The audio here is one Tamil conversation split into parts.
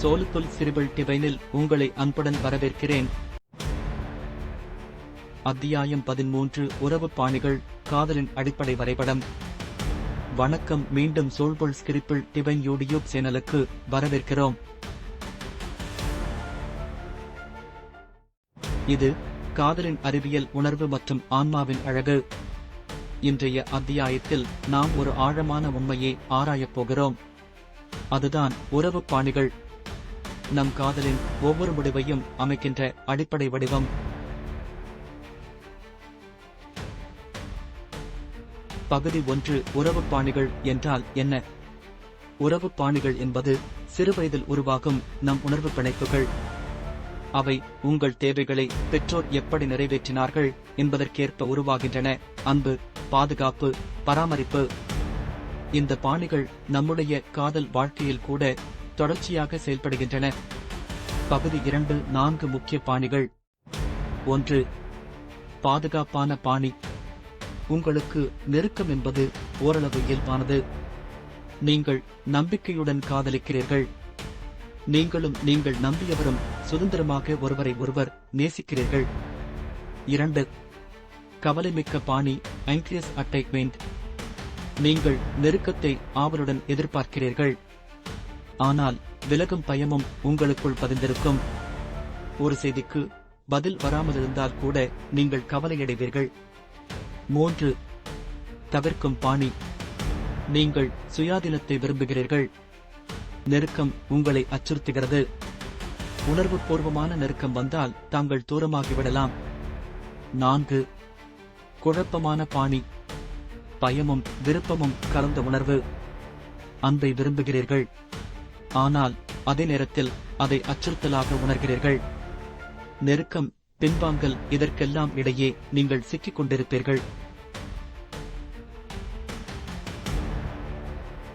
சோலுக்குள் சிறுபிள் டிவைனில் உங்களை அன்புடன் வரவேற்கிறேன். அத்தியாயம் 13 உறவு பாணிகள், காதலின் அடிப்படை வரைபடம். வணக்கம், மீண்டும் சோல்புல் ஸ்கிரிப்பிள் டிவைன் யூடியூப் சேனலுக்கு வரவேற்கிறோம். இது காதலின் அறிவியல், உணர்வு மற்றும் ஆன்மாவின் அழகு. இன்றைய அத்தியாயத்தில் நாம் ஒரு ஆழமான உண்மையை ஆராயப் போகிறோம். அதுதான் உறவு பாணிகள், நம் காதலின் ஒவ்வொரு முடிவையும் அமைக்கின்ற அடிப்படை வடிவம். பகுதி 1. உறவு பாணிகள் என்றால் என்ன? உறவு பாணிகள் என்பது சிறுவயதில் உருவாகும் நம் உணர்வு பிணைப்புகள். அவை உங்கள் தேவைகளை பெற்றோர் எப்படி நிறைவேற்றினார்கள் என்பதற்கேற்ப உருவாகின்றன. அன்பு, பாதுகாப்பு, பராமரிப்பு. இந்த பாணிகள் நம்முடைய காதல் வாழ்க்கையில் கூட தொடர்ச்சியாக செயல்படுகின்றன. பகுதி 2. 4 முக்கிய பாணிகள். 1. பாதுகாப்பான பாணி. உங்களுக்கு நெருக்கம் என்பது ஓரளவு இயல்பானது. நீங்கள் நம்பிக்கையுடன் காதலிக்கிறீர்கள். நீங்களும் நீங்கள் நம்பியவரும் சுதந்திரமாக ஒருவரை ஒருவர் நேசிக்கிறீர்கள். 2. கவலைமிக்க பாணி, ஆங்ஷியஸ் அட்டாச்மெண்ட். நீங்கள் நெருக்கத்தை ஆவலுடன் எதிர்பார்க்கிறீர்கள், ஆனால் விலகும் பயமும் உங்களுக்குள் பதிந்திருக்கும். ஒரு செய்திக்கு பதில் வராமலிருந்தால் கூட நீங்கள் கவலையடைவீர்கள். 3. தவிர்க்கும் பாணி. நீங்கள் சுயாதீனத்தை விரும்புகிறீர்கள். நெருக்கம் உங்களை அச்சுறுத்துகிறது. உணர்வுபூர்வமான நெருக்கம் வந்தால் தாங்கள் தூரமாகிவிடலாம். 4. குழப்பமான பாணி. பயமும் விருப்பமும் கலந்த உணர்வு. அன்பை விரும்புகிறீர்கள், ஆனால் அதே நேரத்தில் அதை அச்சுறுத்தலாக உணர்கிறீர்கள். நெருக்கம், பின்வாங்கல், இதற்கெல்லாம் இடையே நீங்கள் சிக்கிக் கொண்டிருப்பீர்கள்.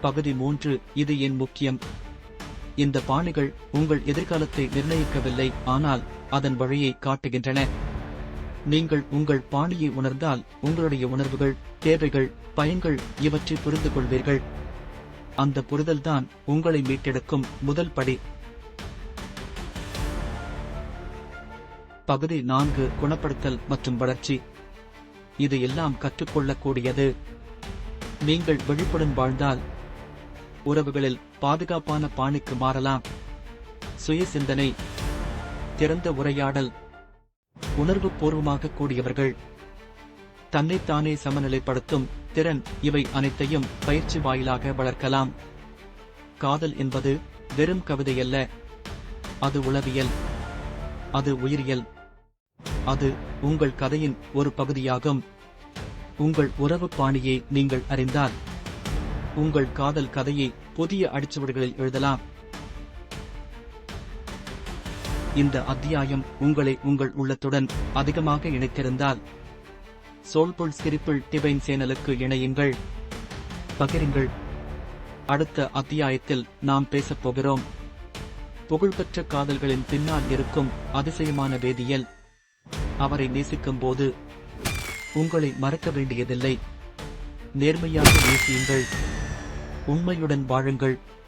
பகுதி 3. இது ஏன் முக்கியம்? இந்த பாணிகள் உங்கள் எதிர்காலத்தை நிர்ணயிக்கவில்லை, ஆனால் அதன் வழியை காட்டுகின்றன. நீங்கள் உங்கள் பாணியை உணர்ந்தால் உங்களுடைய உணர்வுகள், தேவைகள், பயங்கள் இவற்றை புரிந்து கொள்வீர்கள். அந்த புரிதல்தான் உங்களை மீட்டெடுக்கும் முதல் படி. பகுதி 4. குணப்படுத்தல் மற்றும் வளர்ச்சி. இது எல்லாம் கற்றுக்கொள்ளக்கூடியது. நீங்கள் விழிப்புடன் வாழ்ந்தால் உறவுகளில் பாதுகாப்பான பாணிக்கு மாறலாம். சுய சிந்தனை, திறந்த உரையாடல், உணர்வு பூர்வமாக கூடியவர்கள், தன்னைத்தானே சமநிலைப்படுத்தும் திறன், இவை அனைத்தையும் பயிற்சி வாயிலாக வளர்க்கலாம். காதல் என்பது வெறும் கவிதையல்ல, அது உளவியல், அது உயிரியல், அது உங்கள் கதையின் ஒரு பகுதியாகும். உங்கள் உறவு பாணியை நீங்கள் அறிந்தால் உங்கள் காதல் கதையை புதிய அடிச்சுவடுகளில் எழுதலாம். இந்த அத்தியாயம் உங்களை உங்கள் உள்ளத்துடன் அதிகமாக இணைத்திருந்தால் சோல்புல் ஸ்கிரிப்பிள் டிவைன் சேனலுக்கு இணையுங்கள், பகிருங்கள். அடுத்த அத்தியாயத்தில் நாம் பேசப் போகிறோம் புகழ்பெற்ற காதல்களின் பின்னால் இருக்கும் அதிசயமான வேதியியல். அவரை நேசிக்கும் போது உங்களை மறக்க வேண்டியதில்லை. நேர்மையாக நேசியுங்கள், உண்மையுடன் வாழுங்கள்.